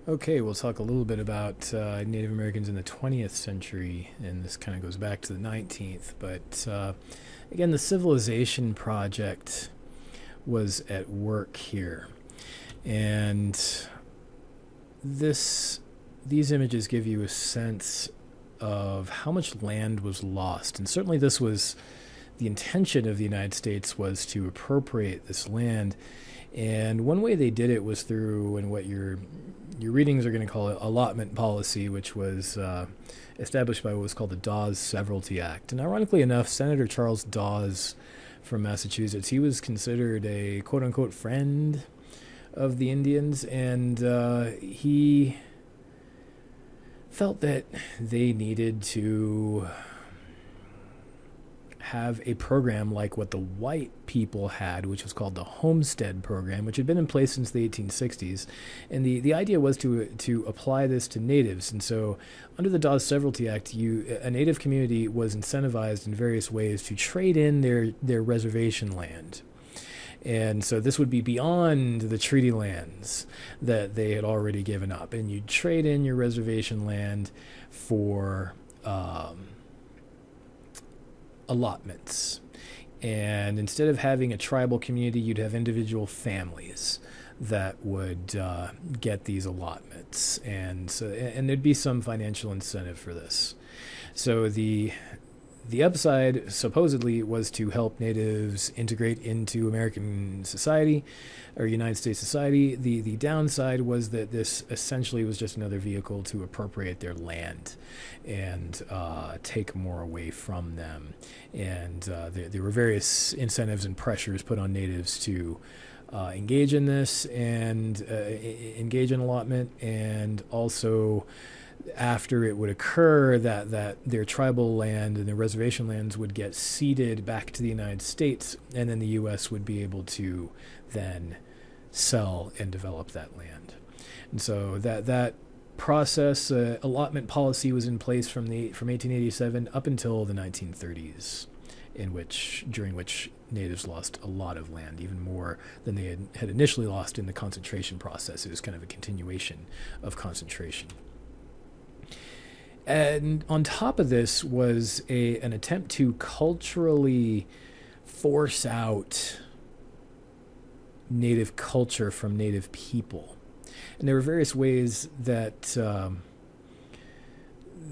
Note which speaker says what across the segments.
Speaker 1: Okay, we'll talk a little bit about Native Americans in the 20th century, and this kind of goes back to the 19th. But again, the civilization project was at work here, and this these images give you a sense of how much land was lost, and certainly this was the intention of the United States was to appropriate this land. And one way they did it was through, and what your readings are going to call it, allotment policy, which was established by what was called the Dawes Severalty Act. And ironically enough, Senator Charles Dawes from Massachusetts, he was considered a quote unquote friend of the Indians, and he felt that they needed to have a program like what the white people had, which was called the Homestead Program, which had been in place since the 1860s. And the idea was to apply this to natives. And so under the Dawes Severalty Act, a native community was incentivized in various ways to trade in their reservation land. And so this would be beyond the treaty lands that they had already given up. And you'd trade in your reservation land for allotments. And instead of having a tribal community, you'd have individual families that would get these allotments. And there'd be some financial incentive for this. So the upside supposedly was to help natives integrate into American society or United States society. The downside was that this essentially was just another vehicle to appropriate their land and take more away from them. And there were various incentives and pressures put on natives to engage in this and engage in allotment, and also after it would occur that their tribal land and their reservation lands would get ceded back to the United States, and then the U.S. would be able to then sell and develop that land. And so that process, allotment policy, was in place from 1887 up until the 1930s, during which natives lost a lot of land, even more than they had initially lost in the concentration process. It was kind of a continuation of concentration. And on top of this was an attempt to culturally force out native culture from native people. And there were various ways that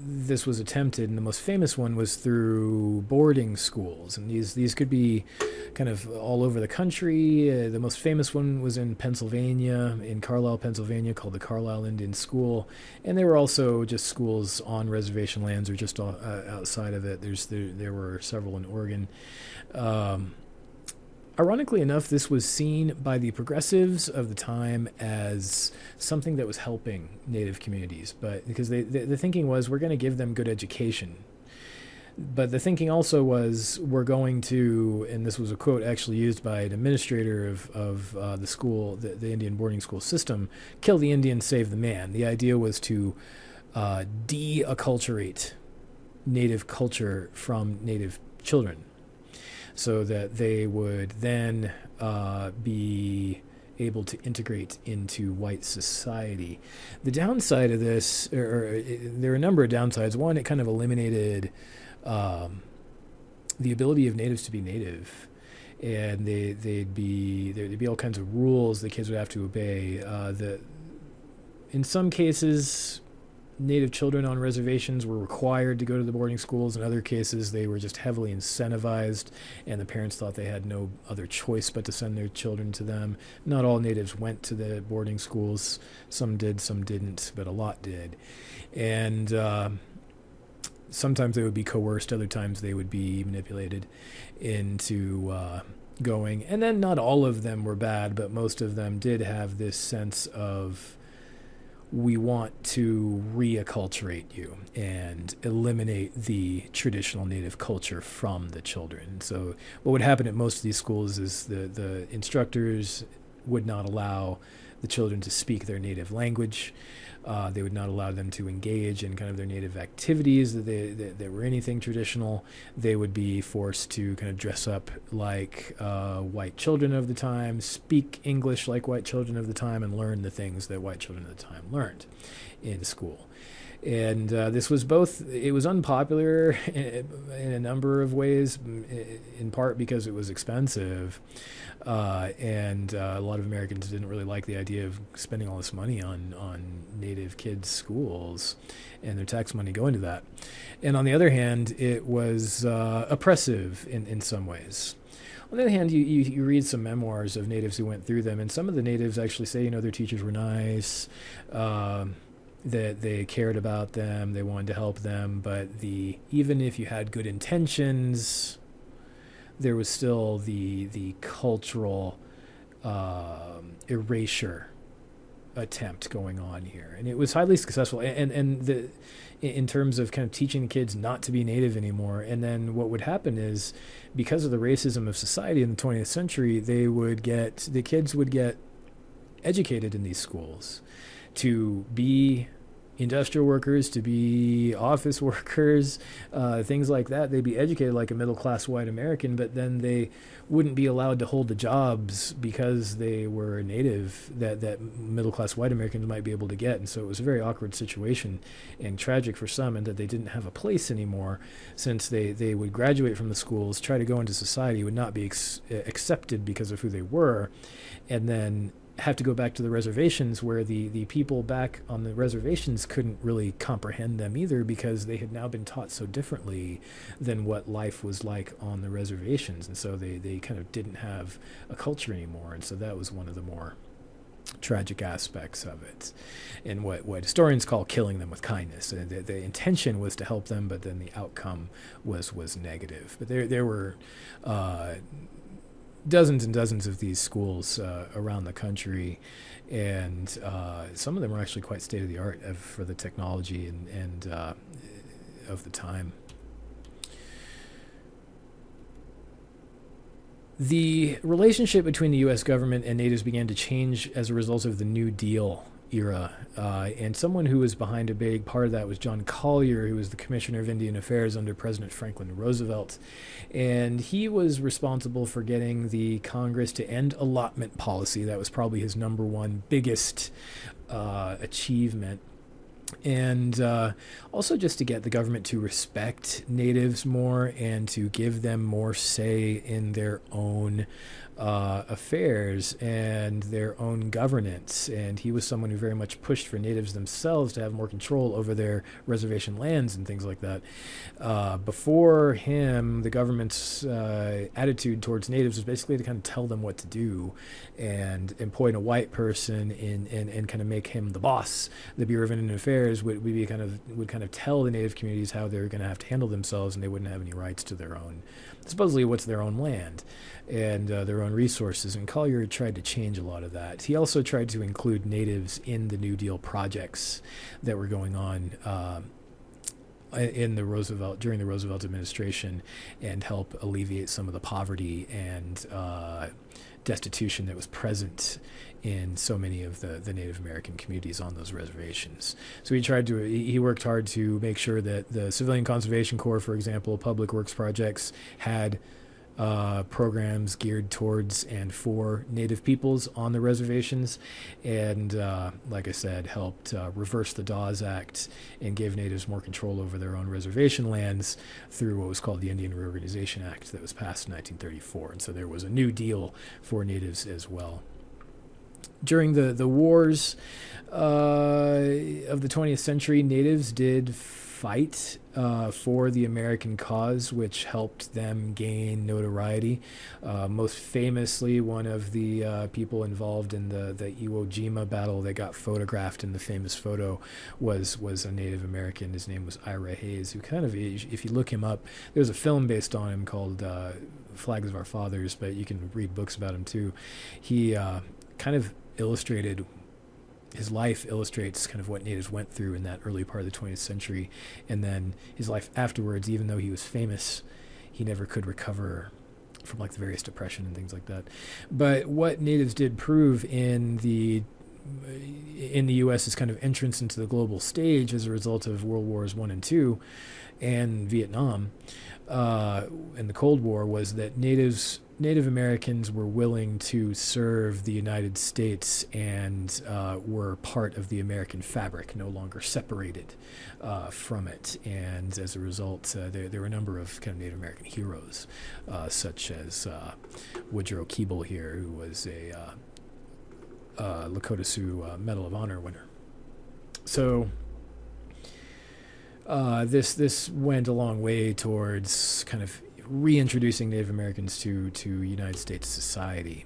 Speaker 1: this was attempted, and the most famous one was through boarding schools. And these could be kind of all over the country. The most famous one was in Pennsylvania, in Carlisle, Pennsylvania, called the Carlisle Indian School. And there were also just schools on reservation lands or just outside of it. There were several in Oregon. Ironically enough, this was seen by the progressives of the time as something that was helping native communities, but because the thinking was, we're going to give them good education. But the thinking also was, we're going to, and this was a quote actually used by an administrator of the school, the Indian boarding school system, kill the Indian, save the man. The idea was to de-acculturate native culture from native children, so that they would then be able to integrate into white society. The downside of this, there are a number of downsides. One, it kind of eliminated the ability of natives to be native, and there'd be all kinds of rules the kids would have to obey. In some cases, native children on reservations were required to go to the boarding schools. In other cases, they were just heavily incentivized, and the parents thought they had no other choice but to send their children to them. Not all natives went to the boarding schools. Some did, some didn't, but a lot did. And sometimes they would be coerced, other times they would be manipulated into going. And then not all of them were bad, but most of them did have this sense of, we want to reacculturate you and eliminate the traditional native culture from the children. So what would happen at most of these schools is the instructors would not allow the children to speak their native language. They would not allow them to engage in kind of their native activities that were anything traditional. They would be forced to kind of dress up like white children of the time, speak English like white children of the time, and learn the things that white children of the time learned in school. And this was both, it was unpopular in a number of ways, in part because it was expensive. And a lot of Americans didn't really like the idea of spending all this money on Native kids' schools and their tax money going to that. And on the other hand, it was oppressive in some ways. On the other hand, you read some memoirs of natives who went through them, and some of the natives actually say, their teachers were nice, that they cared about them, they wanted to help them, but even if you had good intentions, there was still the cultural erasure attempt going on here, and it was highly successful. And in terms of kind of teaching the kids not to be native anymore. And then what would happen is, because of the racism of society in the 20th century, the kids would get educated in these schools to be industrial workers, to be office workers, things like that. They'd be educated like a middle-class white American, but then they wouldn't be allowed to hold the jobs because they were native that middle-class white Americans might be able to get. And so it was a very awkward situation and tragic for some, and that they didn't have a place anymore, since they would graduate from the schools, try to go into society, would not be accepted because of who they were, and then have to go back to the reservations, where the people back on the reservations couldn't really comprehend them either, because they had now been taught so differently than what life was like on the reservations. And so they kind of didn't have a culture anymore. And so that was one of the more tragic aspects of it, and what historians call killing them with kindness. The intention was to help them, but then the outcome was negative. But there were dozens and dozens of these schools around the country, and some of them were actually quite state of the art for the technology and of the time. The relationship between the U.S. government and natives began to change as a result of the New Deal era, and someone who was behind a big part of that was John Collier, who was the Commissioner of Indian Affairs under President Franklin Roosevelt. And he was responsible for getting the Congress to end allotment policy. That was probably his number one biggest achievement. And also just to get the government to respect natives more and to give them more say in their own affairs and their own governance. And he was someone who very much pushed for natives themselves to have more control over their reservation lands and things like that. Before him, the government's attitude towards natives was basically to kind of tell them what to do and appoint a white person and kind of make him the boss. The Bureau of Indian Affairs would kind of tell the native communities how they're going to have to handle themselves, and they wouldn't have any rights to their own, supposedly what's their own land and their own resources. And Collier tried to change a lot of that. He also tried to include natives in the New Deal projects that were going on during the Roosevelt administration, and help alleviate some of the poverty and destitution that was present in so many of the Native American communities on those reservations. So he worked hard to make sure that the Civilian Conservation Corps, for example, public works projects, had programs geared towards and for Native peoples on the reservations, and like I said, helped reverse the Dawes Act and give natives more control over their own reservation lands through what was called the Indian Reorganization Act that was passed in 1934. And so there was a new deal for natives as well. During the wars of the 20th century, natives did fight for the American cause, which helped them gain notoriety. Most famously, one of the people involved in the Iwo Jima battle that got photographed in the famous photo was a Native American. His name was Ira Hayes, who kind of, if you look him up, there's a film based on him called Flags of Our Fathers, but you can read books about him too. He kind of his life illustrates kind of what natives went through in that early part of the 20th century, and then his life afterwards. Even though he was famous, he never could recover from like the various depression and things like that. But what natives did prove in the in the U.S.'s kind of entrance into the global stage as a result of World Wars I and II and Vietnam and the Cold War was that Native Americans were willing to serve the United States and were part of the American fabric, no longer separated from it. And as a result, there were a number of kind of Native American heroes, such as Woodrow Keeble here, who was a Lakota Sioux Medal of Honor winner. So this went a long way towards kind of reintroducing Native Americans to United States society.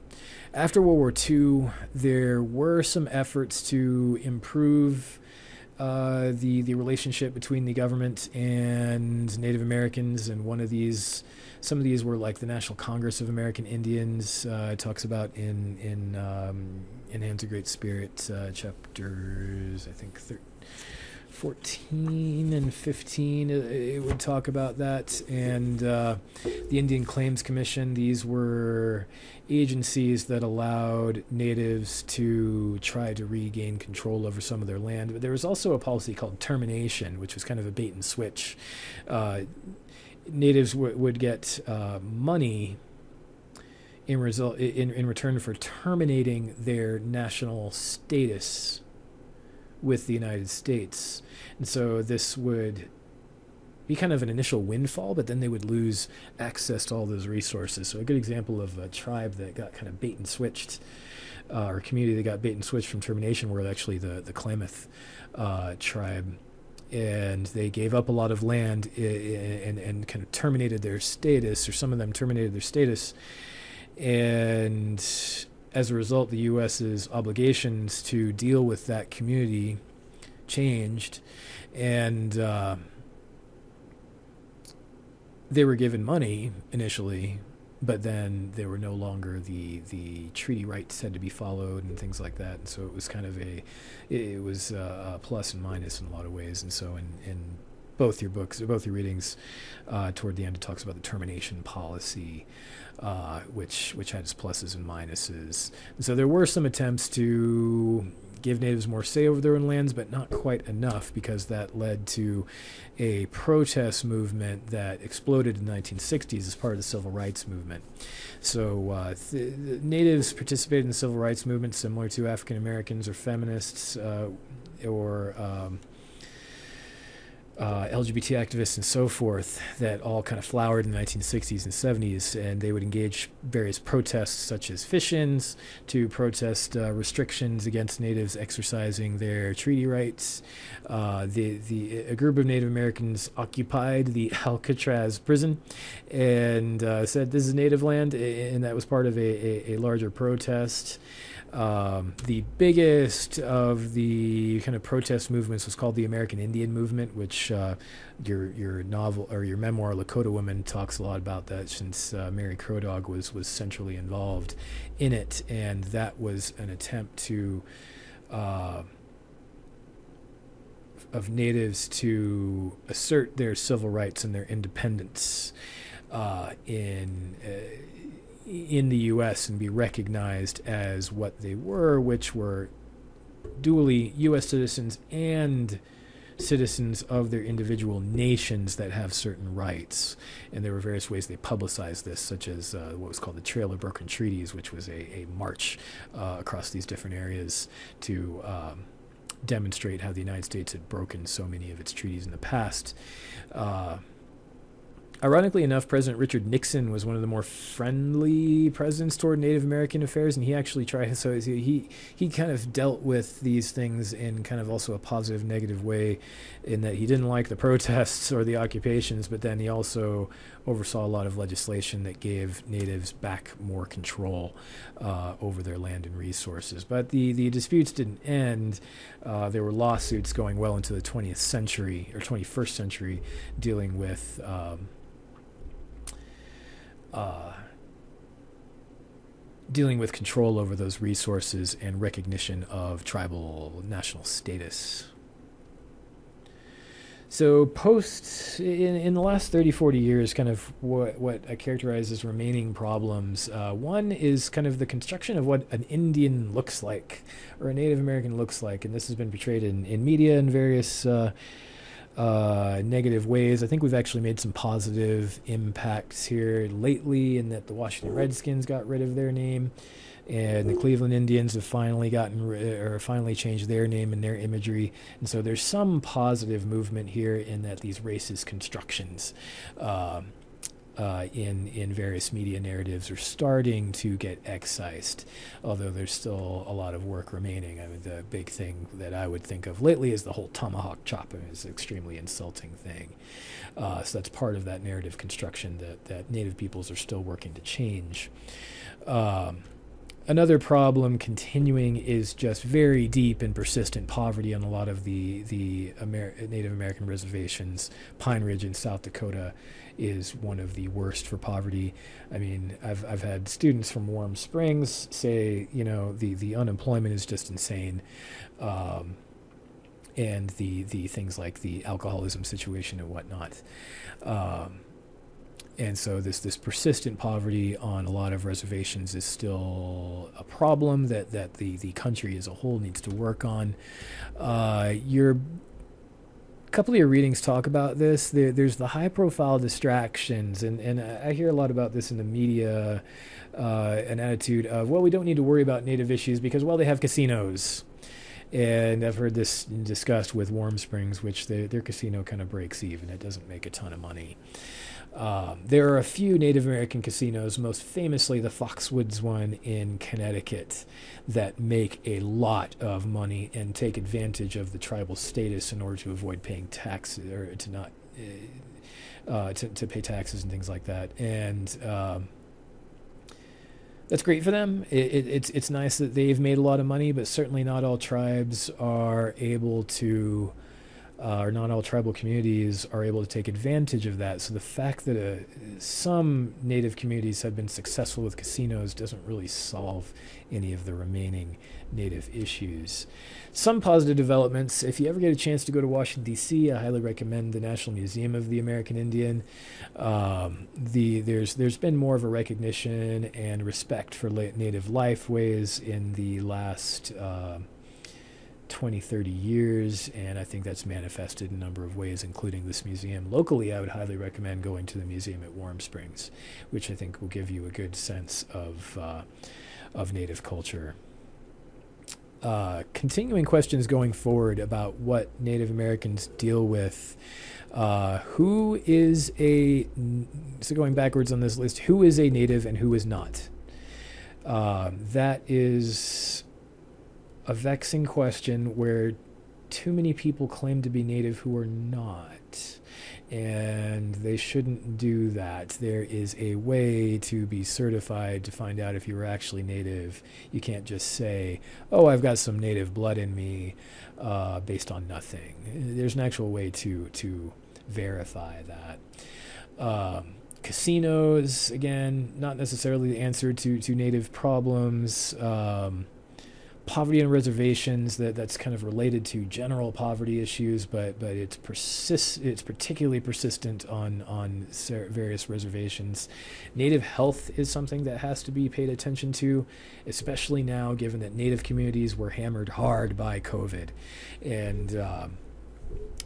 Speaker 1: After World War II, there were some efforts to improve the relationship between the government and Native Americans, and some of these were like the National Congress of American Indians. It talks about in Hands of Great Spirit, chapters I think 14 and 15, it would talk about that. And the Indian Claims Commission, these were agencies that allowed natives to try to regain control over some of their land. But there was also a policy called termination, which was kind of a bait and switch. Natives would get money in return for terminating their national status with the United States. And so this would be kind of an initial windfall, but then they would lose access to all those resources. So a good example of a tribe that got kind of bait and switched, or a community that got bait and switched from termination, were actually the Klamath tribe. And they gave up a lot of land and kind of terminated their status, or some of them terminated their status. And as a result, the U.S.'s obligations to deal with that community changed, and they were given money initially, but then there were no longer the treaty rights had to be followed and things like that. And so it was kind of a plus and minus in a lot of ways. And so in both your books, or both your readings, toward the end, it talks about the termination policy, which had its pluses and minuses. And so there were some attempts to give natives more say over their own lands, but not quite enough, because that led to a protest movement that exploded in the 1960s as part of the civil rights movement. So the natives participated in the civil rights movement similar to African Americans or feminists or LGBT activists and so forth, that all kind of flowered in the 1960s and 70s, and they would engage various protests such as fish-ins to protest restrictions against natives exercising their treaty rights. A group of Native Americans occupied the Alcatraz prison and said this is native land, and that was part of a larger protest. The biggest of the kind of protest movements was called the American Indian Movement, which your novel or your memoir Lakota Woman talks a lot about that, since Mary Crow Dog was centrally involved in it, and that was an attempt to of natives to assert their civil rights and their independence in the U.S. and be recognized as what they were, which were dually U.S. citizens and citizens of their individual nations that have certain rights. And there were various ways they publicized this, such as what was called the Trail of Broken Treaties, which was a march across these different areas to demonstrate how the United States had broken so many of its treaties in the past. Ironically enough, President Richard Nixon was one of the more friendly presidents toward Native American affairs, and he actually tried. So he kind of dealt with these things in kind of also a positive, negative way, in that he didn't like the protests or the occupations, but then he also oversaw a lot of legislation that gave natives back more control over their land and resources. But the disputes didn't end. There were lawsuits going well into the 20th century or 21st century dealing with control over those resources and recognition of tribal national status. So in the last 30, 40 years, kind of what I characterize as remaining problems. One is kind of the construction of what an Indian looks like or a Native American looks like. And this has been portrayed in media in various negative ways. I think we've actually made some positive impacts here lately in that the Washington Redskins got rid of their name, and the Cleveland Indians have finally changed their name and their imagery. And so there's some positive movement here in that these racist constructions in various media narratives are starting to get excised, although there's still a lot of work remaining. I mean, the big thing that I would think of lately is the whole tomahawk chop. Is an extremely insulting thing. So that's part of that narrative construction that Native peoples are still working to change. Another problem continuing is just very deep and persistent poverty on a lot of the Native American reservations. Pine Ridge in South Dakota is one of the worst for poverty. I mean, I've had students from Warm Springs say, the unemployment is just insane, and the things like the alcoholism situation and whatnot. And so this persistent poverty on a lot of reservations is still a problem that the country as a whole needs to work on. A couple of your readings talk about this. There's the high-profile distractions, and I hear a lot about this in the media, an attitude of, well, we don't need to worry about Native issues because, well, they have casinos. And I've heard this discussed with Warm Springs, which their casino kind of breaks even. It doesn't make a ton of money. There are a few Native American casinos, most famously the Foxwoods one in Connecticut, that make a lot of money and take advantage of the tribal status in order to avoid paying taxes, or to not to pay taxes and things like that. And that's great for them. It's nice that they've made a lot of money, but certainly not all tribes are able to. Or not all tribal communities are able to take advantage of that. So the fact that some Native communities have been successful with casinos doesn't really solve any of the remaining Native issues. Some positive developments. If you ever get a chance to go to Washington, D.C., I highly recommend the National Museum of the American Indian. There's been more of a recognition and respect for Native lifeways in the last 20, 30 years, and I think that's manifested in a number of ways, including this museum. Locally, I would highly recommend going to the museum at Warm Springs, which I think will give you a good sense of Native culture. Continuing questions going forward about what Native Americans deal with. So going backwards on this list, who is a Native and who is not? That is a vexing question where too many people claim to be Native who are not, and they shouldn't do that. There is a way to be certified to find out if you were actually Native. You can't just say, oh, I've got some Native blood in me based on nothing. There's an actual way to verify that. Casinos, again, not necessarily the answer to Native problems. Poverty on reservations, that's kind of related to general poverty issues, but it's particularly persistent on various reservations. Native health is something that has to be paid attention to, especially now given that Native communities were hammered hard by COVID. And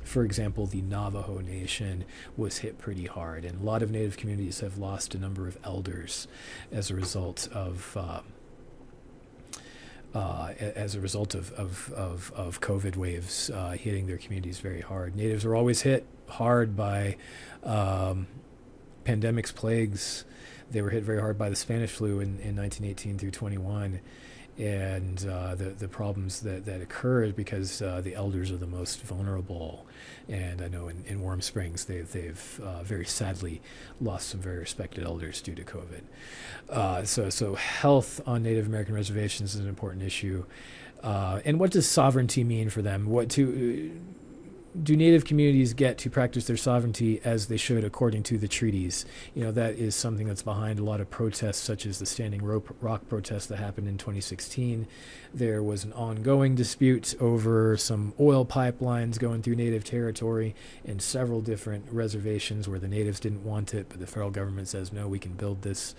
Speaker 1: for example, the Navajo Nation was hit pretty hard, and a lot of Native communities have lost a number of elders as a result of COVID waves hitting their communities very hard. Natives are always hit hard by pandemics, plagues. They were hit very hard by the Spanish flu in 1918 through 21, and the problems that occurred because the elders are the most vulnerable. And I know in Warm Springs they've very sadly lost some very respected elders due to COVID. So health on Native American reservations is an important issue. And what does sovereignty mean for them? do Native communities get to practice their sovereignty as they should according to the treaties? That is something that's behind a lot of protests, such as the Standing Rock protest that happened in 2016. There was an ongoing dispute over some oil pipelines going through Native territory in several different reservations where the Natives didn't want it, but the federal government says, no, we can build this,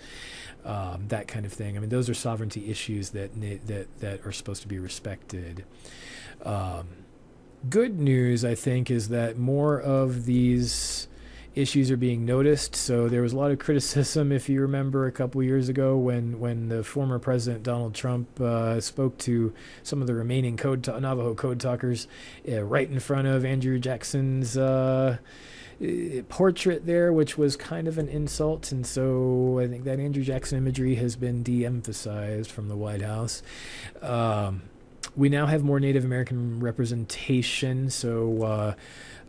Speaker 1: that kind of thing. I mean, those are sovereignty issues that are supposed to be respected. Good news, I think, is that more of these issues are being noticed. So there was a lot of criticism, if you remember, a couple of years ago when the former president Donald Trump spoke to some of the remaining Navajo code talkers right in front of Andrew Jackson's portrait there, which was kind of an insult. And so I think that Andrew Jackson imagery has been de-emphasized from the White House. We now have more Native American representation. So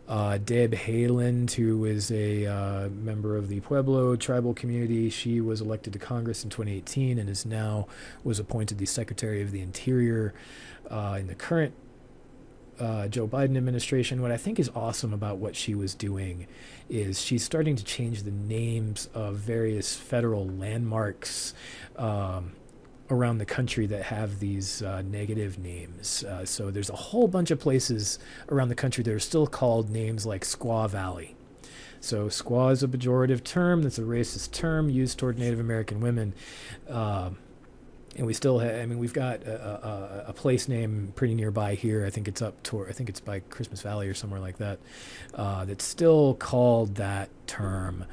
Speaker 1: Deb Haaland, who is a member of the Pueblo tribal community, she was elected to Congress in 2018 and was appointed the Secretary of the Interior in the current Joe Biden administration. What I think is awesome about what she was doing is she's starting to change the names of various federal landmarks around the country that have these negative names. So there's a whole bunch of places around the country that are still called names like Squaw Valley. So squaw is a pejorative term. That's a racist term used toward Native American women. And we still have, we've got a place name pretty nearby here. I think it's I think it's by Christmas Valley or somewhere like that. That's still called that term.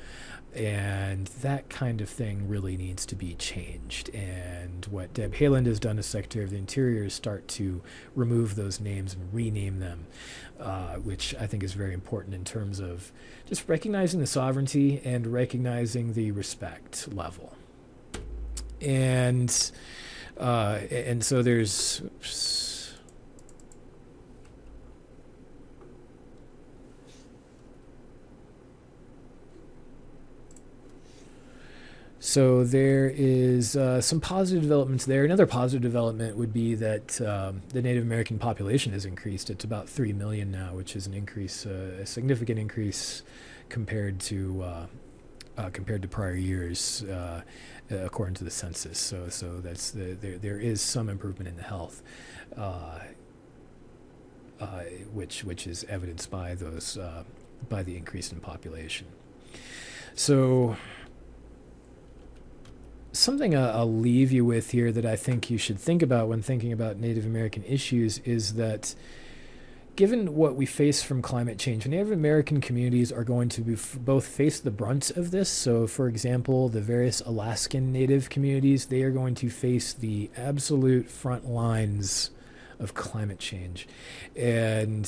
Speaker 1: And that kind of thing really needs to be changed. And what Deb Haaland has done as Secretary of the Interior is start to remove those names and rename them, which I think is very important in terms of just recognizing the sovereignty and recognizing the respect level. And so there's... So there is some positive developments there. Another positive development would be that the Native American population has increased. It's about 3 million now, which is an increase, a significant increase compared to prior years, according to the census. So that's there is some improvement in the health, which is evidenced by those by the increase in population. So something I'll leave you with here that I think you should think about when thinking about Native American issues is that given what we face from climate change, Native American communities are going to both face the brunt of this. So, for example, the various Alaskan Native communities, they are going to face the absolute front lines of climate change. And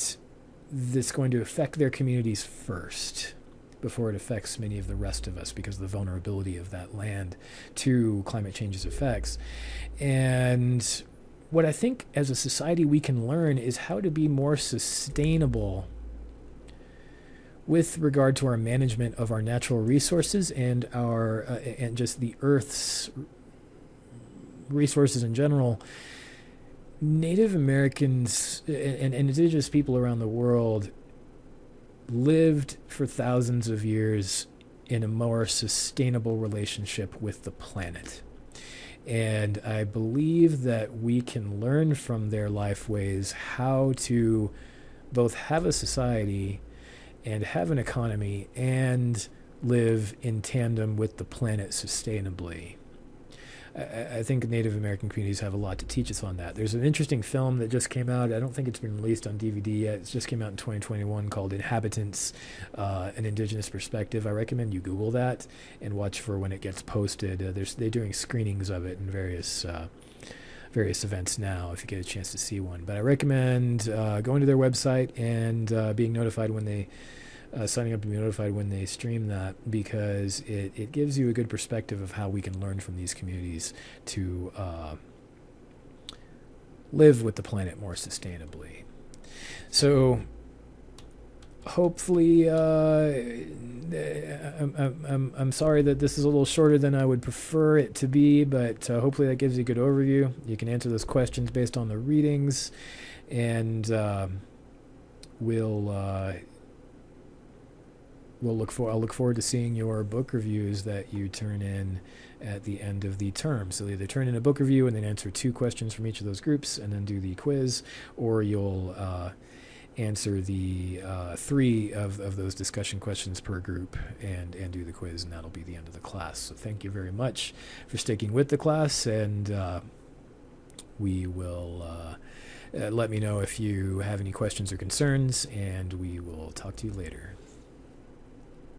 Speaker 1: this is going to affect their communities first before it affects many of the rest of us because of the vulnerability of that land to climate change's effects. And what I think as a society we can learn is how to be more sustainable with regard to our management of our natural resources and our and just the Earth's resources in general. Native Americans and indigenous people around the world lived for thousands of years in a more sustainable relationship with the planet. And I believe that we can learn from their life ways how to both have a society and have an economy and live in tandem with the planet sustainably. I think Native American communities have a lot to teach us on that. There's an interesting film that just came out. I don't think it's been released on DVD yet. It just came out in 2021 called Inhabitants, An Indigenous Perspective. I recommend you Google that and watch for when it gets posted. They're doing screenings of it in various events now if you get a chance to see one. But I recommend going to their website and being notified when they signing up to be notified when they stream that, because it gives you a good perspective of how we can learn from these communities to live with the planet more sustainably. So hopefully, I'm sorry that this is a little shorter than I would prefer it to be, but hopefully that gives you a good overview. You can answer those questions based on the readings, and we'll I'll look forward to seeing your book reviews that you turn in at the end of the term. So either turn in a book review and then answer 2 questions from each of those groups and then do the quiz, or you'll answer the 3 of those discussion questions per group and do the quiz, and that'll be the end of the class. So thank you very much for sticking with the class, and we will let me know if you have any questions or concerns, and we will talk to you later.